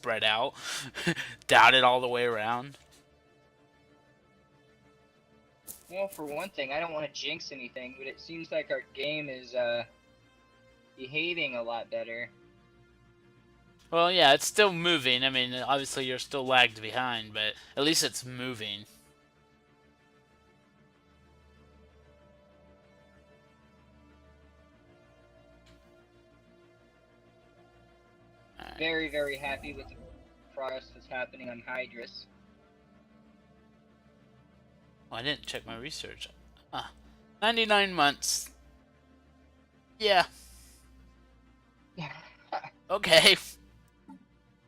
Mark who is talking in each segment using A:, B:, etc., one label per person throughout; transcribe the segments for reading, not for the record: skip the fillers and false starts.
A: spread out, dotted all the way around.
B: Well, for one thing, I don't want to jinx anything, but it seems like our game is behaving a lot better.
A: Well, yeah, it's still moving. I mean, obviously you're still lagged behind, but at least it's moving.
B: Very, very happy with the progress that's happening on Hydrus.
A: Oh, I didn't check my research. 99 months. Yeah. Okay.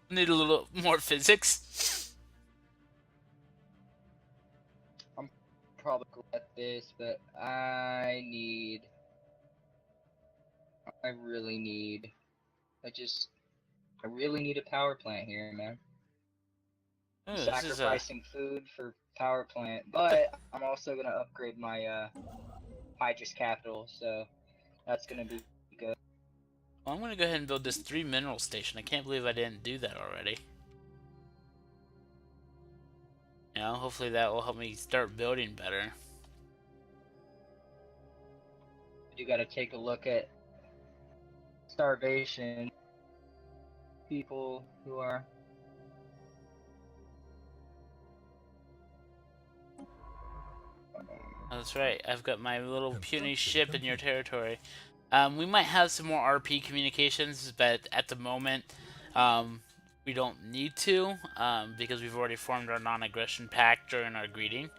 A: Need a little more physics.
B: I'm probably good at this, but I really need a power plant here, man.
A: Ooh,
B: Sacrificing food for power plant, but I'm also gonna upgrade my Hydrus capital, so that's gonna be good.
A: Well, I'm gonna go ahead and build this 3 mineral station. I can't believe I didn't do that already. You know, hopefully that will help me start building better.
B: You gotta take a look at starvation. People who are
A: That's right. I've got my little puny ship in your territory. We might have some more RP communications, but at the moment, we don't need to because we've already formed our non-aggression pact during our greeting.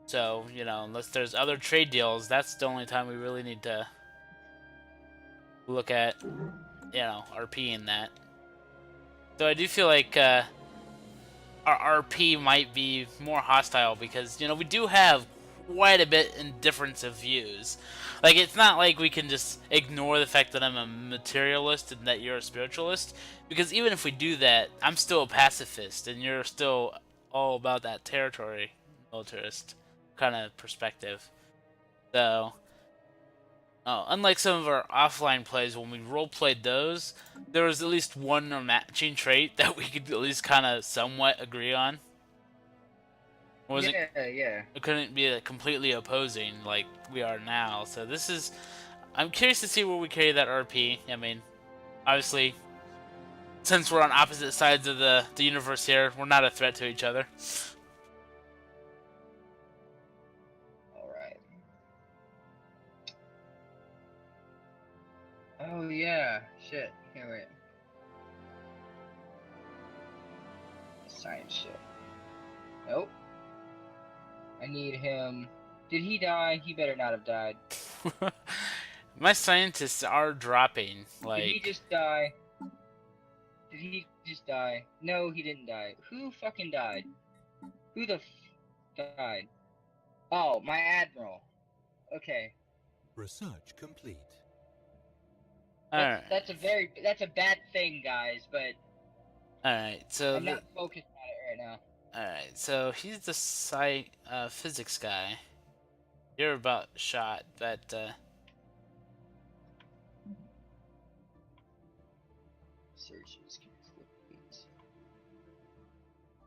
A: So, you know, unless there's other trade deals, that's the only time we really need to look at, you know, RP in that. So I do feel like our RP might be more hostile because, you know, we do have quite a bit in difference of views. Like, it's not like we can just ignore the fact that I'm a materialist and that you're a spiritualist, because even if we do that, I'm still a pacifist and you're still all about that territory militarist kind of perspective. So, unlike some of our offline plays, when we role-played those, there was at least one matching trait that we could at least kind of somewhat agree on.
B: yeah.
A: It couldn't be completely opposing like we are now. So this is... I'm curious to see where we carry that RP. I mean, obviously, since we're on opposite sides of the universe here, we're not a threat to each other.
B: Alright. Oh yeah, shit. Here, wait. Science shit. Nope. I need him. Did he die? He better not have died.
A: My scientists are dropping. Like,
B: Did he just die? Did he just die? No, he didn't die. Who fucking died? Who the died? Oh, my admiral. Okay.
C: Research complete.
B: That's a bad thing, guys, but
A: Alright, so
B: I'm not focused on it right now.
A: Alright, so he's the physics guy. You're about shot, but
B: Searches complete.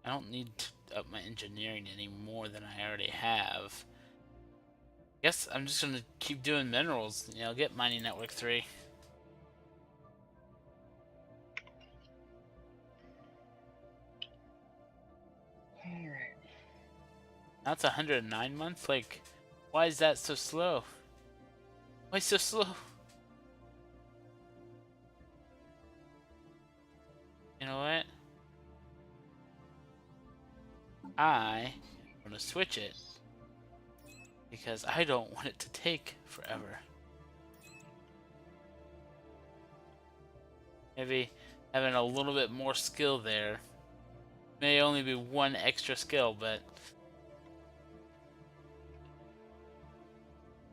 A: I don't need to up my engineering any more than I already have. Guess I'm just gonna keep doing minerals, you know, get mining network 3.
B: Alright.
A: That's 109 months? Like, why is that so slow? Why so slow? You know what? I'm gonna switch it because I don't want it to take forever. Maybe having a little bit more skill there may only be one extra skill, but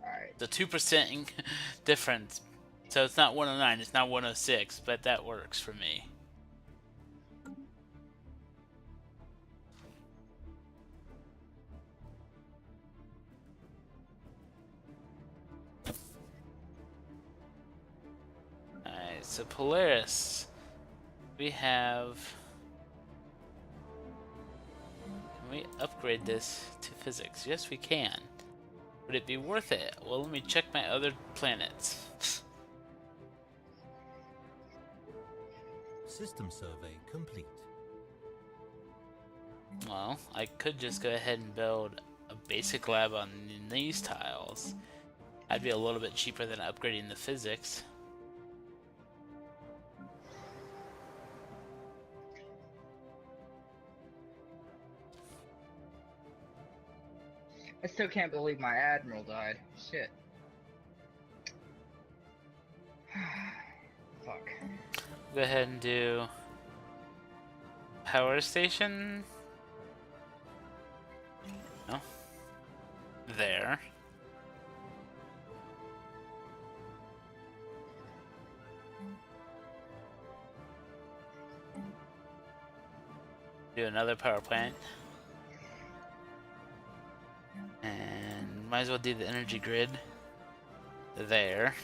B: Alright.
A: the 2% difference. So it's not 109, it's not 106, but that works for me. Alright, so Polaris. We have... Can we upgrade this to physics? Yes, we can. Would it be worth it? Well, let me check my other planets.
C: System survey complete.
A: Well, I could just go ahead and build a basic lab on these tiles. That'd be a little bit cheaper than upgrading the physics.
B: I still can't believe my admiral died. Shit. Fuck.
A: Go ahead and do power station. No. There. Do another power plant. And might as well do the energy grid there.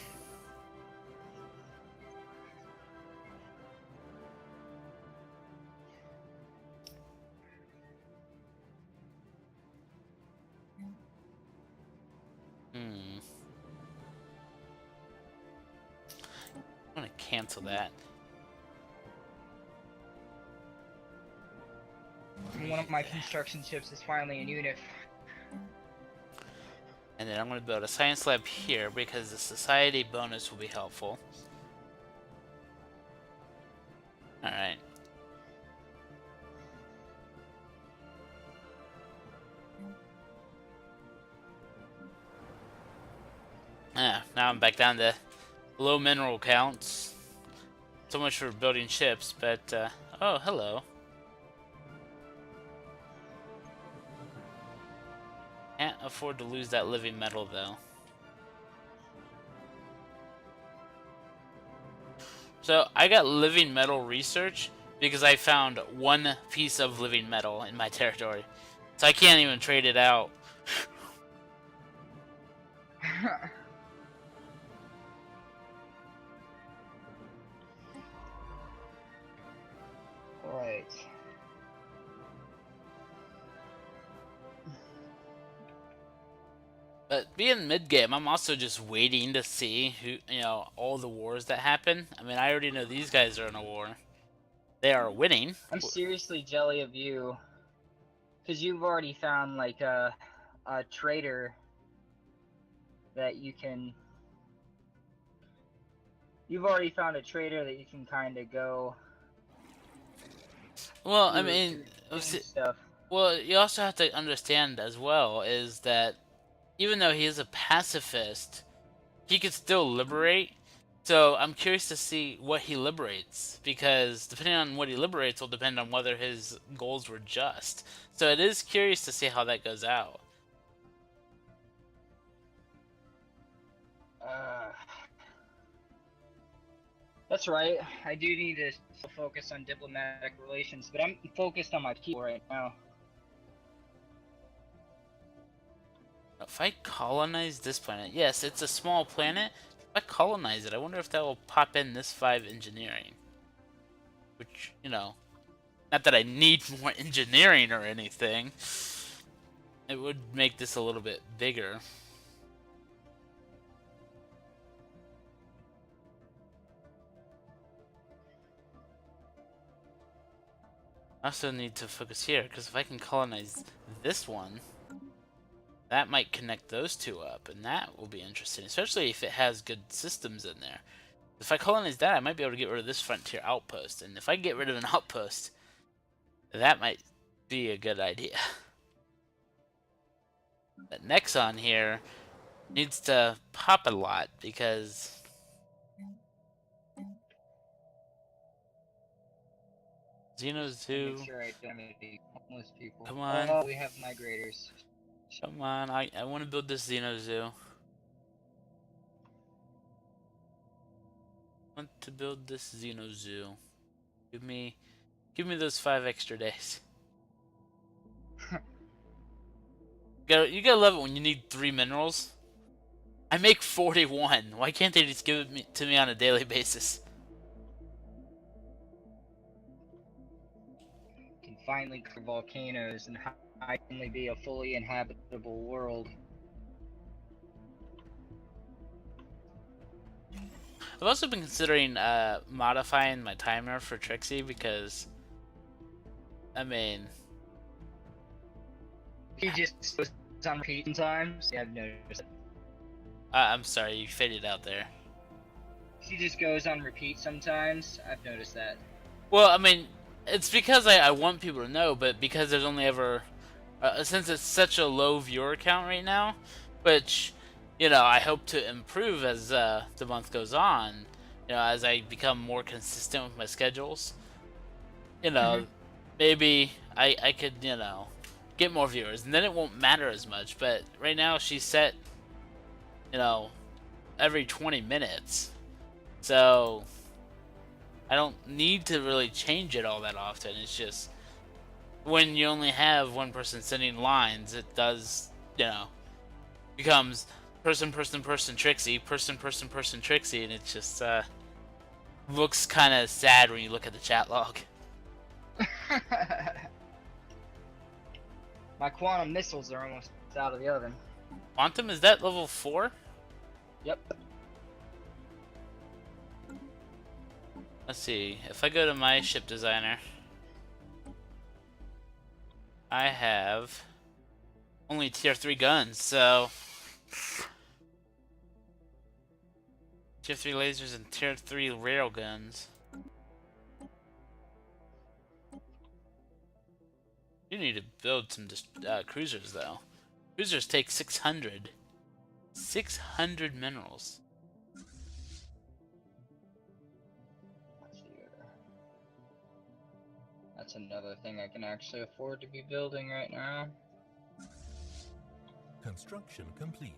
A: I'm gonna cancel that.
B: One of my construction ships is finally in unit.
A: And then I'm gonna build a science lab here because the society bonus will be helpful. Alright. Now I'm back down to low mineral counts. So much for building ships, but, oh, hello. Can't afford to lose that living metal, though. So, I got living metal research because I found one piece of living metal in my territory. So I can't even trade it out.
B: Right.
A: But being mid-game, I'm also just waiting to see who, all the wars that happen. I mean, I already know these guys are in a war. They are winning.
B: I'm seriously jelly of you, because you've already found like a trader that you can. You've already found a trader that you can kind of go.
A: Well, I mean,
B: stuff.
A: well, you also have to understand as well is that even though he is a pacifist, he could still liberate. So I'm curious to see what he liberates, because depending on what he liberates will depend on whether his goals were just. So it is curious to see how that goes out.
B: That's right. I do need to focus on diplomatic relations, but I'm focused on my people right now.
A: If I colonize this planet, yes, it's a small planet. If I colonize it, I wonder if that will pop in this 5 engineering. Which, not that I need more engineering or anything. It would make this a little bit bigger. I also need to focus here, because if I can colonize this one, that might connect those two up, and that will be interesting, especially if it has good systems in there. If I colonize that, I might be able to get rid of this frontier outpost, and if I get rid of an outpost, that might be a good idea. But Nexon here needs to pop a lot, because Xeno Zoo.
B: Make sure I don't have any homeless people.
A: Come on.
B: Oh, we have migrators.
A: Come on, I want to build this Xeno Zoo. I want to build this Xeno Zoo. Give me those 5 extra days. You gotta love it when you need 3 minerals. I make 41. Why can't they just give it to me on a daily basis?
B: finally clear volcanoes and finally be a fully inhabitable world.
A: I've also been considering modifying my timer for Trixie because, I mean,
B: He just goes on repeat sometimes. Yeah, I've noticed it.
A: I'm sorry, you faded out there.
B: She just goes on repeat sometimes. I've noticed that.
A: Well, I mean, it's because I want people to know, but because there's only ever, since it's such a low viewer count right now, which, I hope to improve as the month goes on, as I become more consistent with my schedules, maybe I could, get more viewers, and then it won't matter as much, but right now she's set, every 20 minutes, so I don't need to really change it all that often. It's just when you only have one person sending lines, it does, becomes person, person, person, Trixie, person, person, person, Trixie, and it just looks kind of sad when you look at the chat log.
B: My quantum missiles are almost out of the oven.
A: Quantum, is that level 4?
B: Yep.
A: Let's see. If I go to my ship designer, I have only tier 3 guns, so tier 3 lasers and tier 3 rail guns. You need to build some cruisers, though. Cruisers take 600. 600 minerals.
B: That's another thing I can actually afford to be building right now.
C: Construction complete.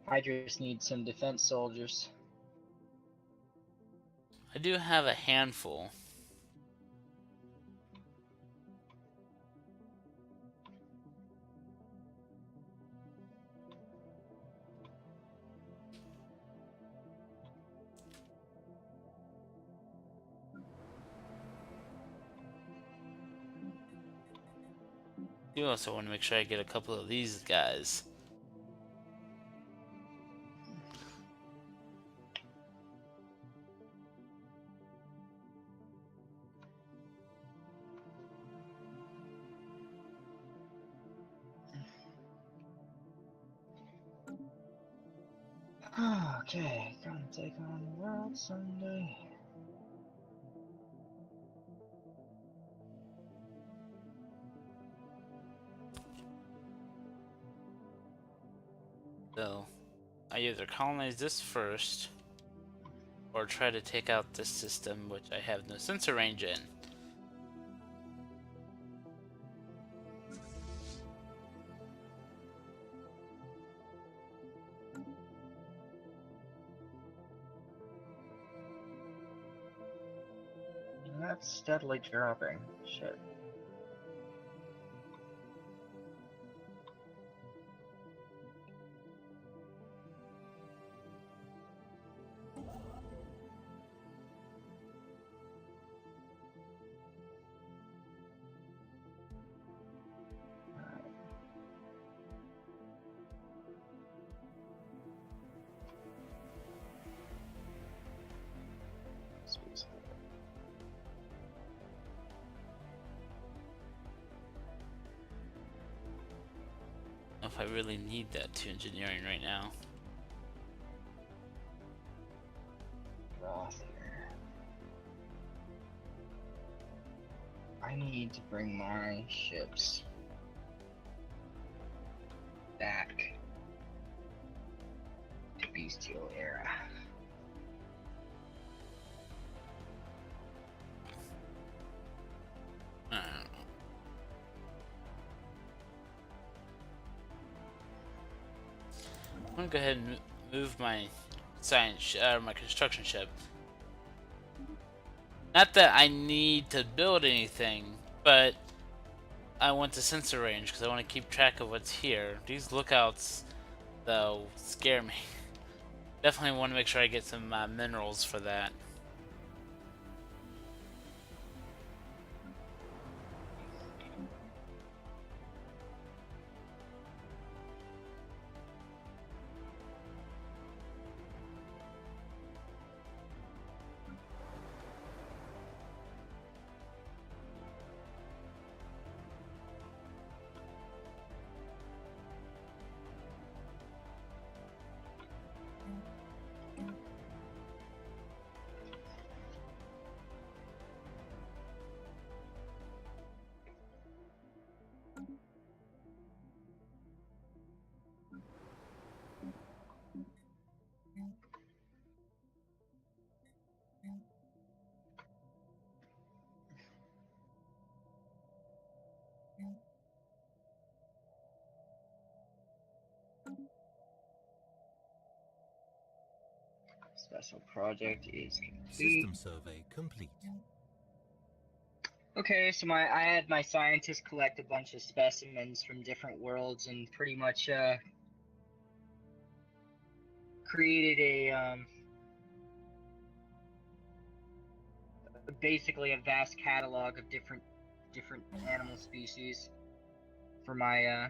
B: Hydras need some defense soldiers.
A: I do have a handful. You also want to make sure I get a couple of these guys.
B: Okay, gonna take on the world someday.
A: So, I either colonize this first, or try to take out this system, which I have no sensor range in.
B: That's steadily dropping. Shit.
A: I don't know if I really need that to engineering right now.
B: I need to bring my ships back to Bestial era.
A: I'm gonna go ahead and move my my construction ship. Not that I need to build anything, but I want the sensor range because I want to keep track of what's here. These lookouts, though, scare me. Definitely want to make sure I get some minerals for that.
B: Special project is complete.
C: System survey complete.
B: Okay, so I had my scientists collect a bunch of specimens from different worlds and pretty much created basically a vast catalog of different animal species for my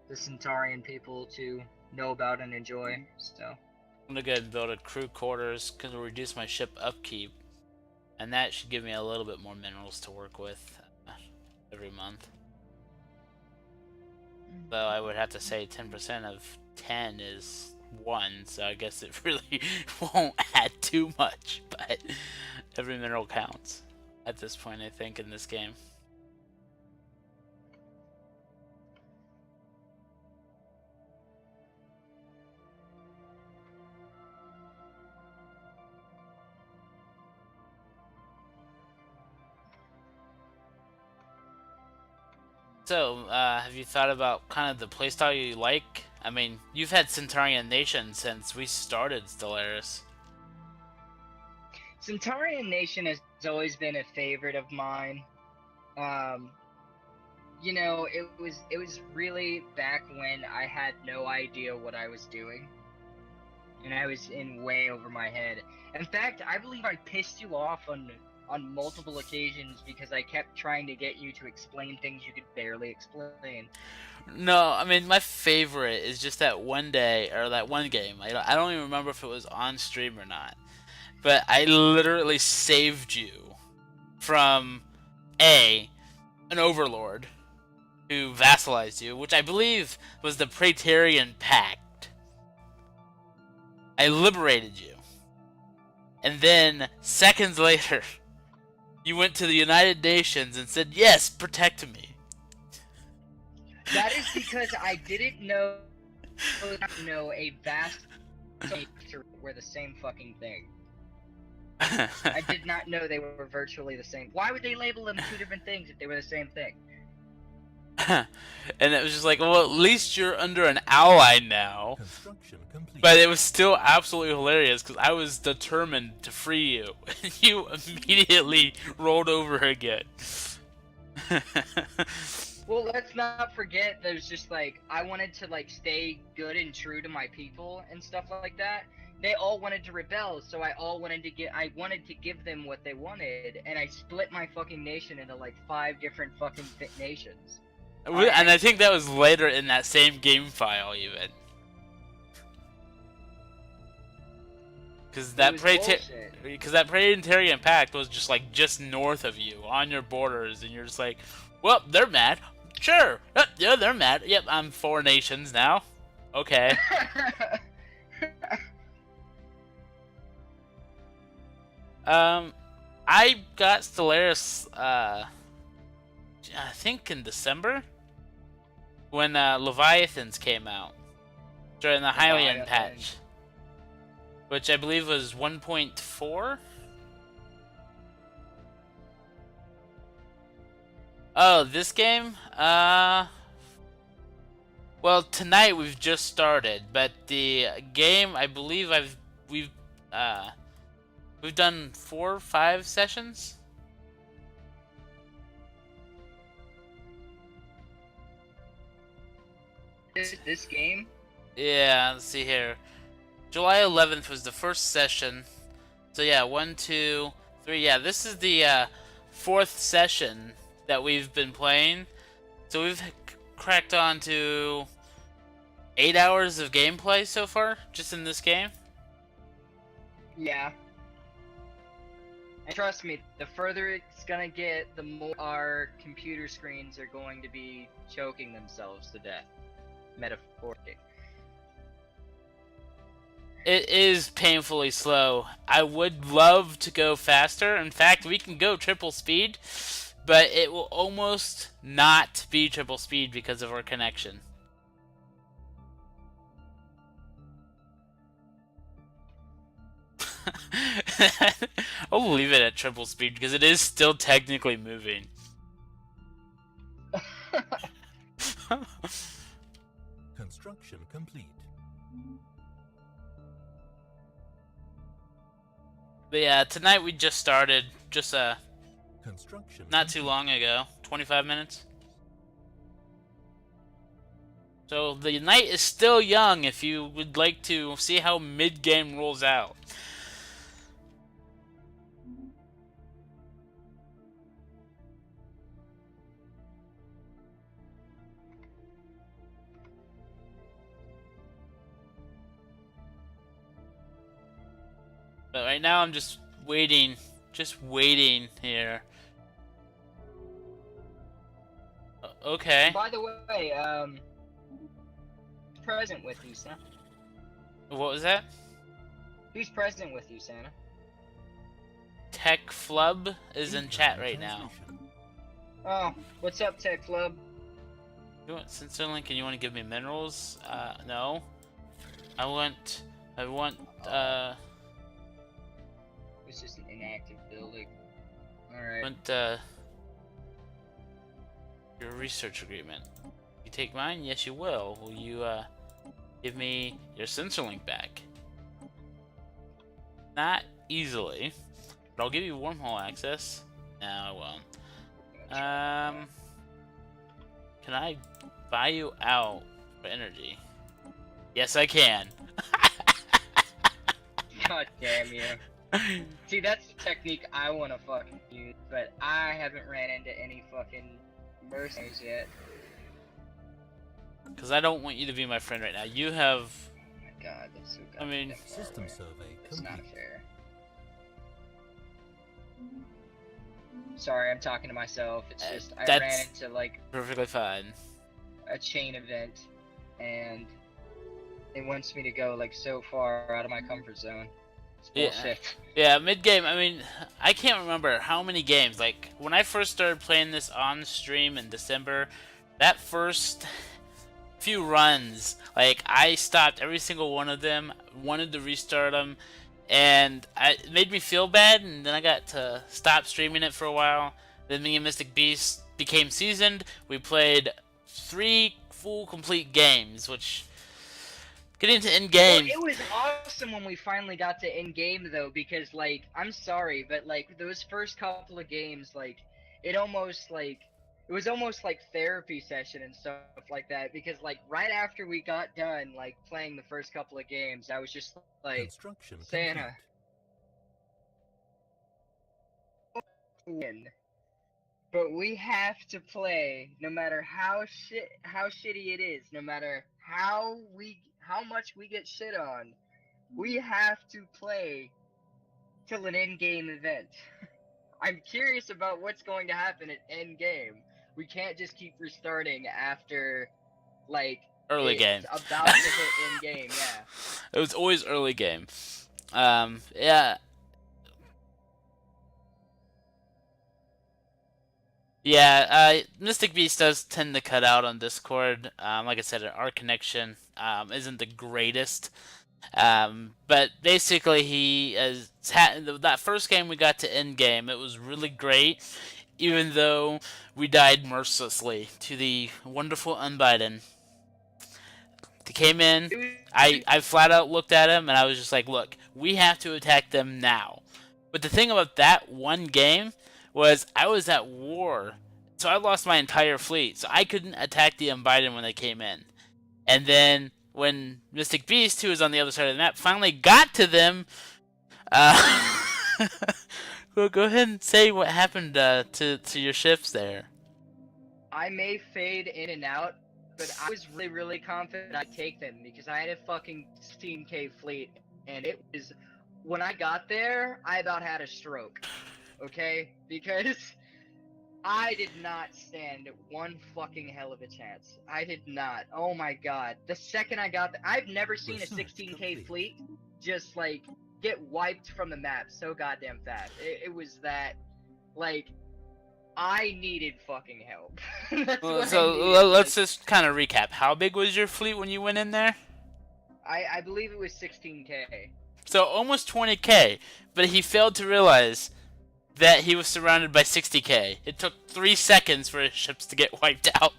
B: the Centaurian people to know about and enjoy. So
A: I'm gonna go ahead and build a crew quarters because it'll reduce my ship upkeep, and that should give me a little bit more minerals to work with every month. Though I would have to say 10% of 10 is 1, so I guess it really won't add too much, but every mineral counts at this point, I think, in this game. So, have you thought about kind of the playstyle you like? I mean, you've had Centaurian Nation since we started Stellaris.
B: Centaurian Nation has always been a favorite of mine. You know, it was really back when I had no idea what I was doing, and I was in way over my head. In fact, I believe I pissed you off on multiple occasions because I kept trying to get you to explain things you could barely explain.
A: No, I mean, my favorite is just that one day, or that one game. I don't even remember if it was on stream or not. But I literally saved you from an overlord who vassalized you, which I believe was the Praetorian Pact. I liberated you. And then, seconds later, you went to the United Nations and said, yes, protect me.
B: That is because I didn't know a vast were the same fucking thing. I did not know they were virtually the same. Why would they label them two different things if they were the same thing?
A: And it was just like, well, at least you're under an ally now.
C: Construction complete.
A: But it was still absolutely hilarious because I was determined to free you, and you immediately rolled over again.
B: Well, let's not forget there's just like I wanted to like stay good and true to my people and stuff like that. They all wanted to rebel, so I wanted to give them what they wanted, and I split my fucking nation into like 5 different fucking nations.
A: And I think that was later in that same game file, even. Because that Praetorian Pact was just north of you, on your borders, and you're just like, well, they're mad. Sure, yeah, they're mad. Yep, I'm 4 nations now. Okay. I got Stellaris, I think in December, when Leviathans came out during the Hylian patch, which I believe was 1.4. Oh, this game? Well, tonight we've just started, but the game, I believe we've done 4 or 5 sessions.
B: This game?
A: Yeah, let's see here. July 11th was the first session. So yeah, 1, 2, 3. Yeah, this is the fourth session that we've been playing. So we've cracked on to 8 hours of gameplay so far, just in this game.
B: Yeah. And trust me, the further it's gonna get, the more our computer screens are going to be choking themselves to death. Metaphorically.
A: It is painfully slow. I would love to go faster. In fact, we can go triple speed, but it will almost not be triple speed because of our connection. I'll leave it at triple speed because it is still technically moving.
C: Construction complete.
A: But yeah, tonight we just started, just
C: Construction
A: not too
C: complete.
A: long ago, 25 minutes. So the night is still young if you would like to see how mid-game rolls out. But right now I'm just waiting here. Okay.
B: By the way, who's present with you, Santa?
A: What was that?
B: Who's present with you, Santa?
A: Tech Flub is in chat right now.
C: Translation.
B: Oh, what's up, Tech Club?
A: You want Sensor Link and you want to give me minerals? No. I want,
B: It's just an inactive building. Alright.
A: Your research agreement. You take mine? Yes, you will. Will you, give me your sensor link back? Not easily, but I'll give you wormhole access. No, I won't. Can I buy you out for energy? Yes, I can.
B: God damn you. See, that's the technique I want to fucking use, but I haven't ran into any fucking mercenaries yet.
A: Because I don't want you to be my friend right now. You have...
B: Oh my god, that's so good.
A: I mean...
C: System survey
B: It's not
C: complete.
B: fair. Sorry, I'm talking to myself. It's just, I
A: that's
B: ran into, like,
A: perfectly fine.
B: a chain event, and it wants me to go, like, so far out of my comfort zone. It's
A: Yeah.
B: bullshit.
A: Yeah, mid-game, I mean, I can't remember how many games. Like, when I first started playing this on stream in December, that first few runs, like, I stopped every single one of them, wanted to restart them, and it made me feel bad, and then I got to stop streaming it for a while. Then me and Mystic Beast became seasoned. We played 3 full complete games, which... Getting to end game.
B: Well, it was awesome when we finally got to end game though, because like, I'm sorry, but like those first couple of games, like it was almost like therapy session and stuff like that, because like right after we got done like playing the first couple of games, I was just like,
C: Construction
B: Santa,
C: complete.
B: win. But we have to play no matter how shitty it is, no matter how much we get shit on. We have to play till an end game event. I'm curious about what's going to happen at end game. We can't just keep restarting after like
A: Early
B: it's
A: game.
B: about to hit end game, yeah.
A: It was always early game. Yeah. Yeah, Mystic Beast does tend to cut out on Discord. Like I said, our connection isn't the greatest. But basically, he is that first game we got to end game. It was really great, even though we died mercilessly to the wonderful Unbiden. He came in. I flat out looked at him and I was just like, look, we have to attack them now. But the thing about that one game was I was at war, so I lost my entire fleet, so I couldn't attack the Unbiden when they came in. And then when Mystic Beast, who was on the other side of the map, finally got to them. Well, go ahead and say what happened to your ships there.
B: I may fade in and out, but I was really, really confident I'd take them because I had a fucking 16k fleet, and it was when I got there, I about had a stroke. Okay, because I did not stand one fucking hell of a chance. I did not. Oh my god. The second I got I've never seen a
C: Research
B: 16k
C: complete.
B: fleet just like get wiped from the map so goddamn fast. It was that like I needed fucking help. That's
A: Well,
B: what I
A: so
B: needed.
A: let's just kind of recap. How big was your fleet when you went in there?
B: I believe it was 16k.
A: So almost 20k, but he failed to realize that he was surrounded by 60k. It took 3 seconds for his ships to get wiped out.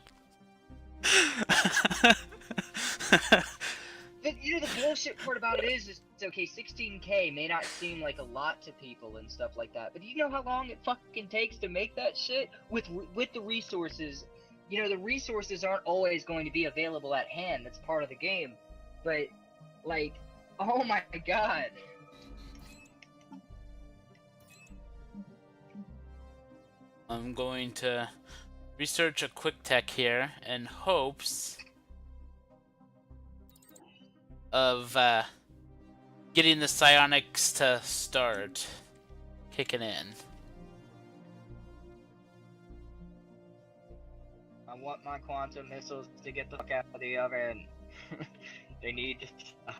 B: But you know the bullshit part about it is okay, 16k may not seem like a lot to people and stuff like that, but do you know how long it fucking takes to make that shit with the resources? You know the resources aren't always going to be available at hand. That's part of the game, but like, oh my god.
A: I'm going to research a quick tech here in hopes of getting the psionics to start kicking in.
B: I want my quantum missiles to get the fuck out of the oven. They need to stop.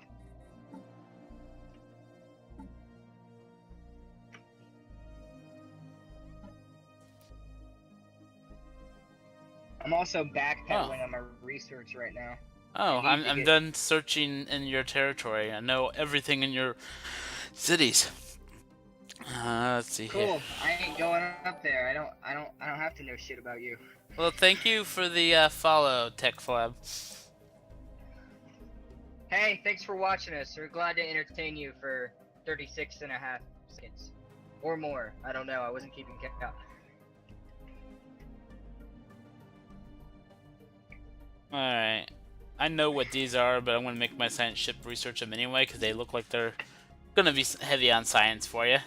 B: I'm also backpedaling on my research right now.
A: Oh,
B: I need to
A: I'm
B: get-
A: done searching in your territory. I know everything in your cities. Let's see here.
B: Cool. I ain't going up there. I don't have to know shit about you.
A: Well, thank you for the follow, TechFlab.
B: Hey, thanks for watching us. We're glad to entertain you for 36 and a half seconds. Or more. I don't know. I wasn't keeping count.
A: Alright. I know what these are, but I'm going to make my science ship research them anyway, because they look like they're going to be heavy on science for you.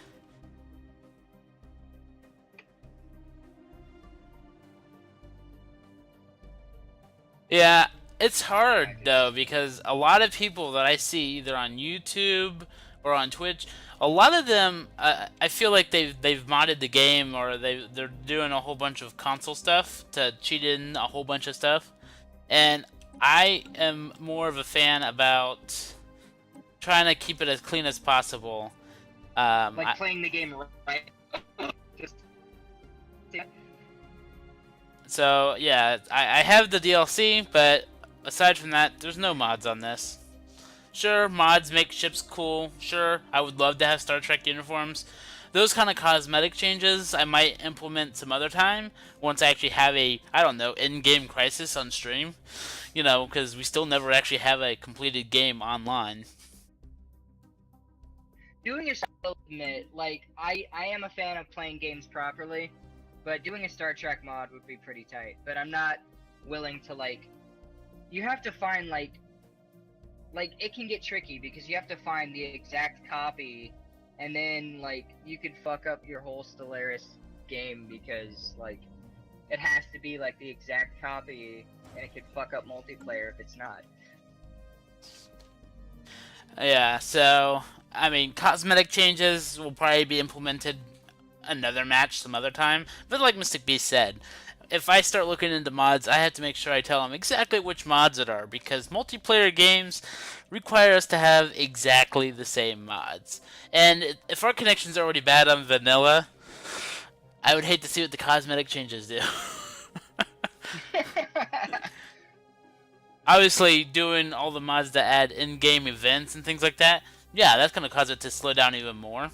A: Yeah, it's hard, though, because a lot of people that I see either on YouTube or on Twitch, a lot of them, I feel like they've modded the game, or they're doing a whole bunch of console stuff to cheat in a whole bunch of stuff. And I am more of a fan about trying to keep it as clean as possible.
B: Like playing the game right. Just...
A: So yeah, I have the DLC, but aside from that, there's no mods on this. Sure, mods make ships cool. Sure, I would love to have Star Trek uniforms. Those kind of cosmetic changes I might implement some other time once I actually have a, I don't know, in-game crisis on stream. You know, because we still never actually have a completed game online.
B: Doing a admit, like I am a fan of playing games properly, but doing a Star Trek mod would be pretty tight. But I'm not willing to like. You have to find like it can get tricky because you have to find the exact copy, and then like you could fuck up your whole Stellaris game because like it has to be like the exact copy, and it could fuck up multiplayer if it's not.
A: Yeah, so, I mean, cosmetic changes will probably be implemented another match some other time. But like Mystic Beast said, if I start looking into mods, I have to make sure I tell them exactly which mods it are, because multiplayer games require us to have exactly the same mods. And if our connection's already bad on vanilla, I would hate to see what the cosmetic changes do. Obviously, doing all the mods that add in-game events and things like that, yeah, that's going to cause it to slow down even more.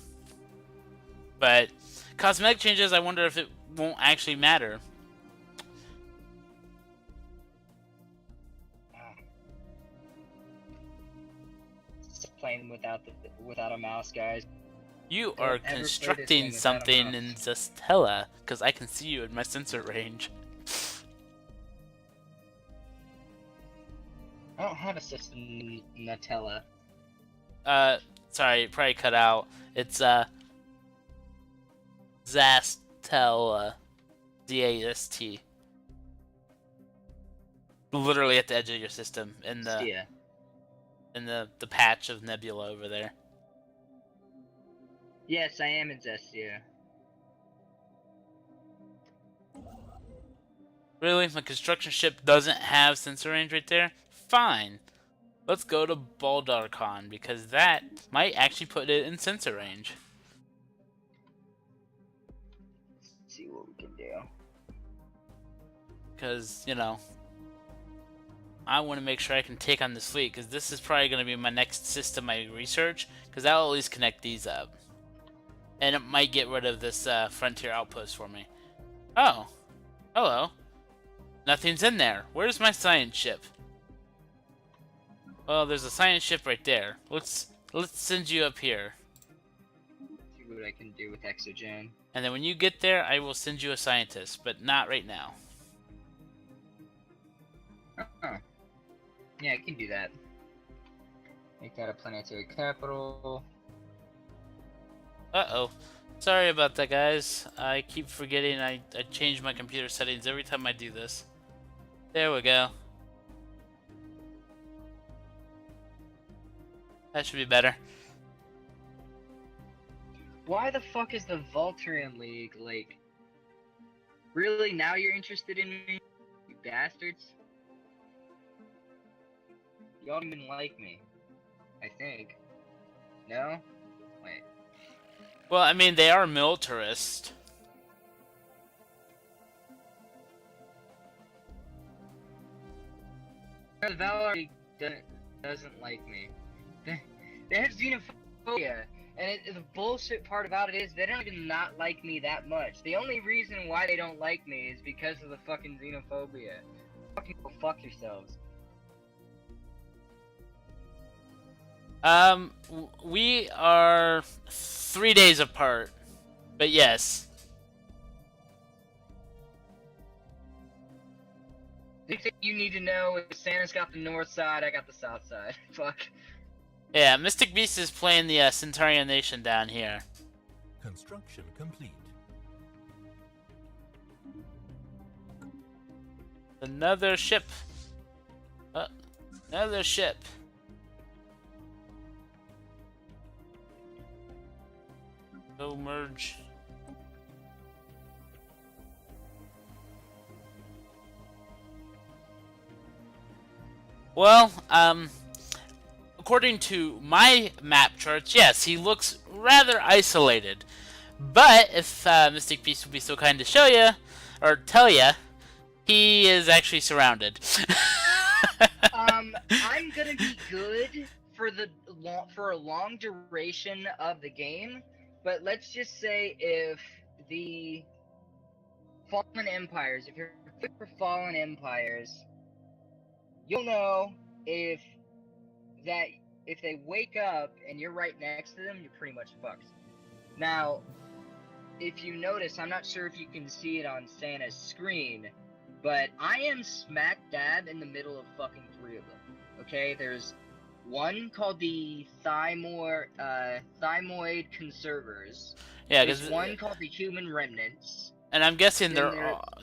A: But cosmetic changes, I wonder if it won't actually matter.
B: Just playing without a mouse, guys.
A: You
B: Don't
A: are
B: ever play this game
A: constructing
B: without a
A: something
B: mouse.
A: in Zestella, because I can see you in my sensor range.
B: don't have a system Nutella.
A: Sorry, it probably cut out. It's Zastella. Z-A-S-T. Literally at the edge of your system in the
B: Yeah.
A: patch of nebula over there.
B: Yes, I am in Zestia.
A: Really? My construction ship doesn't have sensor range right there? Fine. Let's go to Baldarcon, because that might actually put it in sensor range.
B: Let's see what we can do.
A: Because, you know, I want to make sure I can take on this fleet, because this is probably going to be my next system I research, because that'll at least connect these up. And it might get rid of this frontier outpost for me. Oh. Hello. Nothing's in there. Where's my science ship? Well, there's a science ship right there. Let's send you up here.
B: See what I can do with Exogen.
A: And then when you get there, I will send you a scientist, but not right now.
B: Oh. Yeah, I can do that. Make that a planetary capital.
A: Uh-oh. Sorry about that, guys. I keep forgetting I change my computer settings every time I do this. There we go. That should be better.
B: Why the fuck is the Volturian League, like... Really? Now you're interested in me? You bastards? Y'all don't even like me. I think. No? Wait.
A: Well, I mean, they are militarist.
B: The Valor League doesn't like me. They have xenophobia. And the bullshit part about it is they don't even not like me that much. The only reason why they don't like me is because of the fucking xenophobia. Fucking go fuck yourselves.
A: We are 3 days apart, but yes.
B: The thing you need to know is Santa's got the north side, I got the south side. Fuck.
A: Yeah, Mystic Beast is playing the Centaurian Nation down here.
C: Construction complete.
A: Another ship. Another ship. Go merge. Well, according to my map charts, yes, he looks rather isolated. But if Mystic Beast would be so kind to show you, or tell you, he is actually surrounded.
B: I'm gonna be good for a long duration of the game, but let's just say if the Fallen Empires, if you're fit for Fallen Empires, you'll know if they wake up and you're right next to them, you're pretty much fucked. Now, if you notice, I'm not sure if you can see it on Santa's screen, but I am smack dab in the middle of fucking 3 of them. Okay, there's one called the Thymoid Conservers.
A: Yeah,
B: There's
A: because
B: one called the Human Remnants.
A: and I'm guessing
B: Then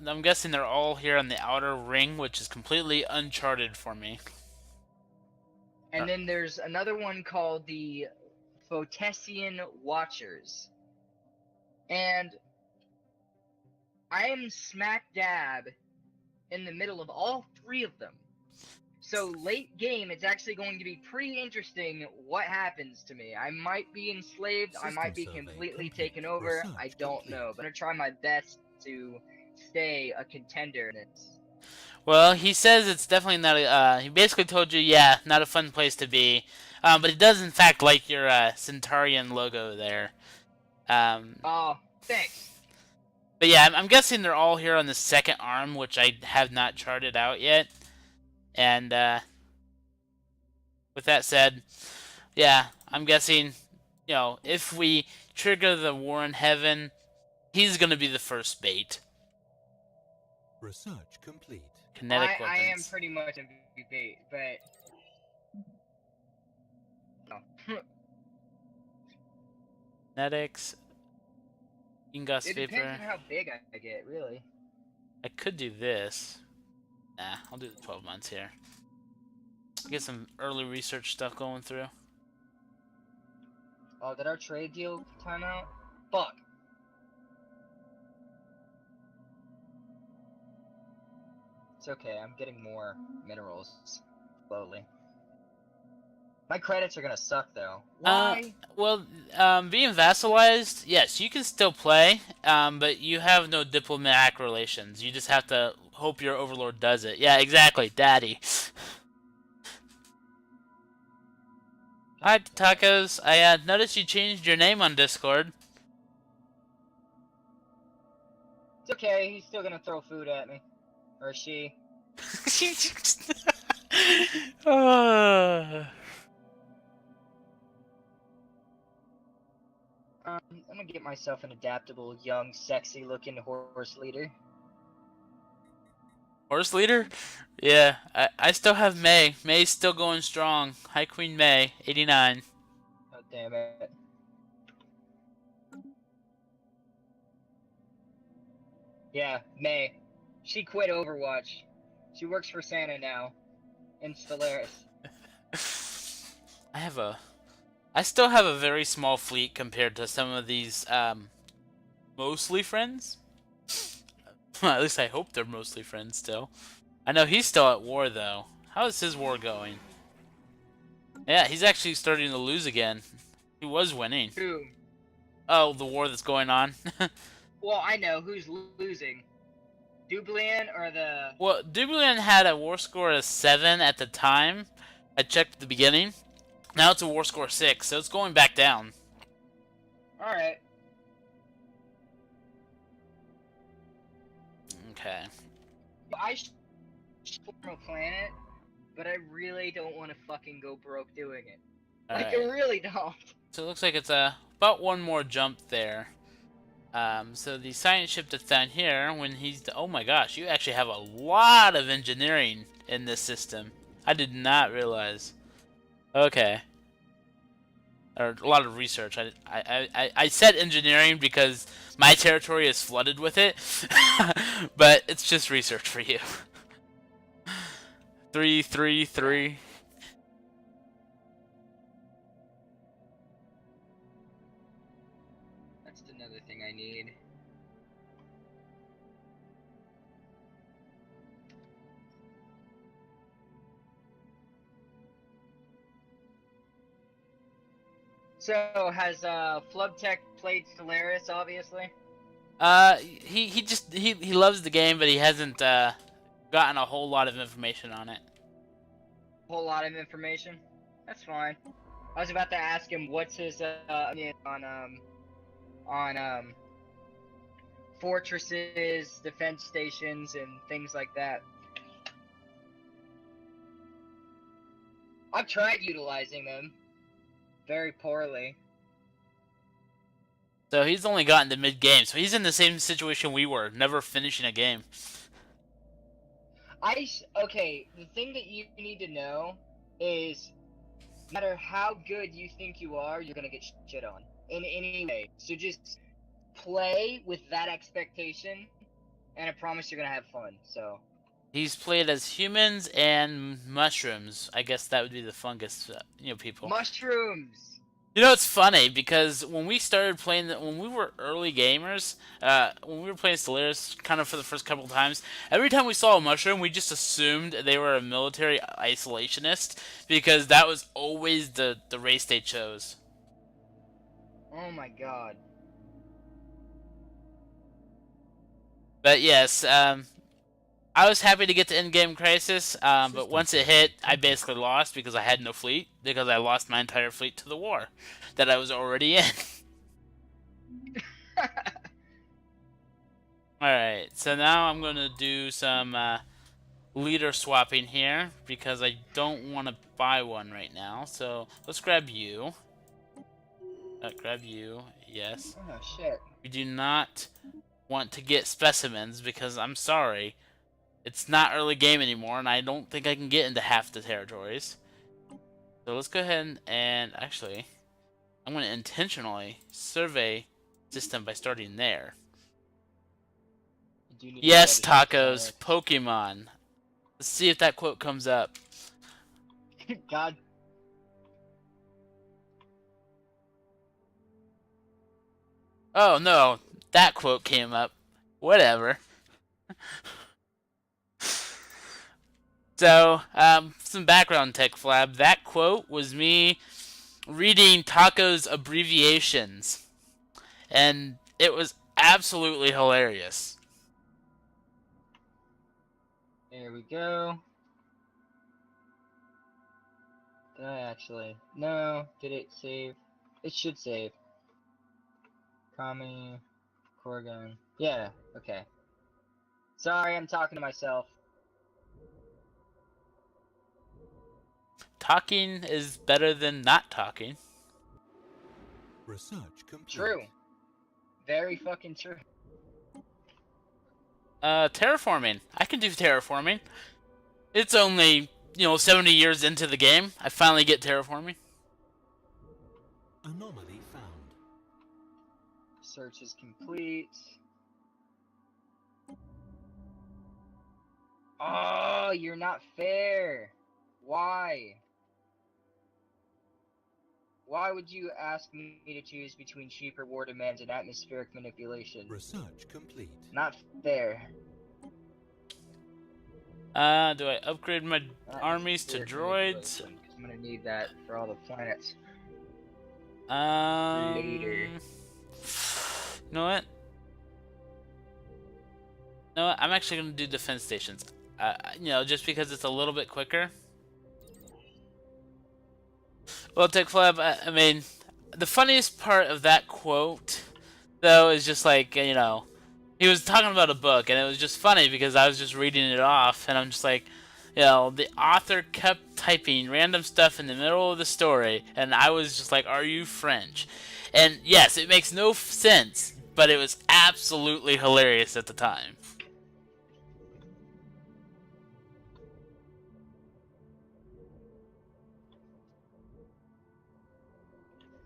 A: I'm guessing they're all here on the outer ring, which is completely uncharted for me.
B: And then there's another one called the Photesian Watchers. And I am smack dab in the middle of all 3 of them. So late game, it's actually going to be pretty interesting what happens to me. I might be enslaved, I might be completely taken over, I don't know. But I'm going to try my best to stay a contender in this.
A: Well, he says it's definitely not. He basically told you, yeah, not a fun place to be. But he does, in fact, like your Centaurian logo there.
B: Oh, thanks.
A: But yeah, I'm guessing they're all here on the second arm, which I have not charted out yet. And with that said, yeah, I'm guessing, you know, if we trigger the War in Heaven, he's gonna be the first bait.
C: Research complete.
A: Kinetic
B: I
A: weapons.
B: am pretty much a bait, but
A: Kinetics. Ingoss
B: It depends
A: Vapor.
B: on how big I get, really.
A: I could do this. Nah, I'll do the 12 months here. Get some early research stuff going through.
B: Oh, did our trade deal time out? Fuck. It's okay, I'm getting more minerals slowly. My credits are gonna suck though. Why?
A: Well, being vassalized, yes, you can still play, but you have no diplomatic relations. You just have to hope your overlord does it. Yeah, exactly, daddy. Hi, Tacos. I noticed you changed your name on Discord.
B: It's okay, he's still gonna throw food at me. Or she. I'm gonna get myself an adaptable, young, sexy-looking horse leader.
A: Horse leader? Yeah, I still have May. May's still going strong. Hi, Queen May, 89.
B: Oh, damn it. Yeah, May. She quit Overwatch. She works for Santa now. In Stellaris.
A: I still have a very small fleet compared to some of these, mostly friends. Well, at least I hope they're mostly friends still. I know he's still at war, though. How is his war going? Yeah, he's actually starting to lose again. He was winning.
B: Who?
A: Oh, the war that's going on.
B: Well, I know who's losing. Dublian or the...
A: Well, Dublin had a war score of 7 at the time. I checked at the beginning. Now it's a war score 6, so it's going back down.
B: Alright.
A: Okay.
B: I should form a planet, but I really don't want to fucking go broke doing it. Like, I really don't.
A: So it looks like it's about one more jump there. So the science ship that's down here, when he's... Oh my gosh, you actually have a lot of engineering in this system. I did not realize. Okay. Or a lot of research. I said engineering because my territory is flooded with it. But it's just research for you. 3, 3, 3.
B: That's another thing I need. So, has Flubtech played Stellaris, obviously?
A: He loves the game, but he hasn't gotten a whole lot of information on it.
B: A whole lot of information? That's fine. I was about to ask him what's his opinion on fortresses, defense stations, and things like that. I've tried utilizing them. Very poorly.
A: So he's only gotten to mid-game, so he's in the same situation we were, never finishing a game.
B: Okay, the thing that you need to know is, no matter how good you think you are, you're gonna get shit on. In any way. So just play with that expectation, and I promise you're gonna have fun, so.
A: He's played as humans and mushrooms. I guess that would be the fungus, people.
B: Mushrooms!
A: You know, it's funny because when we started playing, when we were early gamers, when we were playing Stellaris, kind of for the first couple times, every time we saw a mushroom, we just assumed they were a military isolationist because that was always the race they chose.
B: Oh my god.
A: But yes, I was happy to get to Endgame Crisis, but once it hit, I basically lost because I had no fleet, because I lost my entire fleet to the war that I was already in. Alright, so now I'm going to do some leader swapping here, because I don't want to buy one right now. So let's grab you. Grab you, yes.
B: Oh shit.
A: We do not want to get specimens, because I'm sorry, it's not early game anymore, and I don't think I can get into half the territories. So So let's go ahead and actually, I'm going to intentionally survey system by starting there.
B: You do need to
A: Yes,
B: study some
A: tacos, Pokemon. Let's see if that quote comes up.
B: genetics. God.
A: Oh no, that quote came up. Whatever. So, some background tech flab. That quote was me reading Taco's abbreviations, and it was absolutely hilarious.
B: There we go. Did I actually? No. Did it save? It should save. Kami, Corgan. Yeah. Okay. Sorry, I'm talking to myself.
A: Talking is better than not talking.
C: Research complete.
B: True. Very fucking true.
A: Terraforming. I can do terraforming. It's only, 70 years into the game. I finally get terraforming.
C: Anomaly found.
B: Search is complete. Oh, you're not fair. Why? Why would you ask me to choose between cheap reward demands and atmospheric manipulation?
C: Research complete.
B: Not fair.
A: Do I upgrade my armies to
B: Atmospheric
A: droids?
B: manipulation, 'cause I'm gonna need that for all the planets.
A: Later. You know what? I'm actually gonna do defense stations. Just because it's a little bit quicker. Well, TechFlab, I mean, the funniest part of that quote, though, is just like, he was talking about a book, and it was just funny because I was just reading it off, and I'm just like, the author kept typing random stuff in the middle of the story, and I was just like, are you French? And yes, it makes no sense, but it was absolutely hilarious at the time.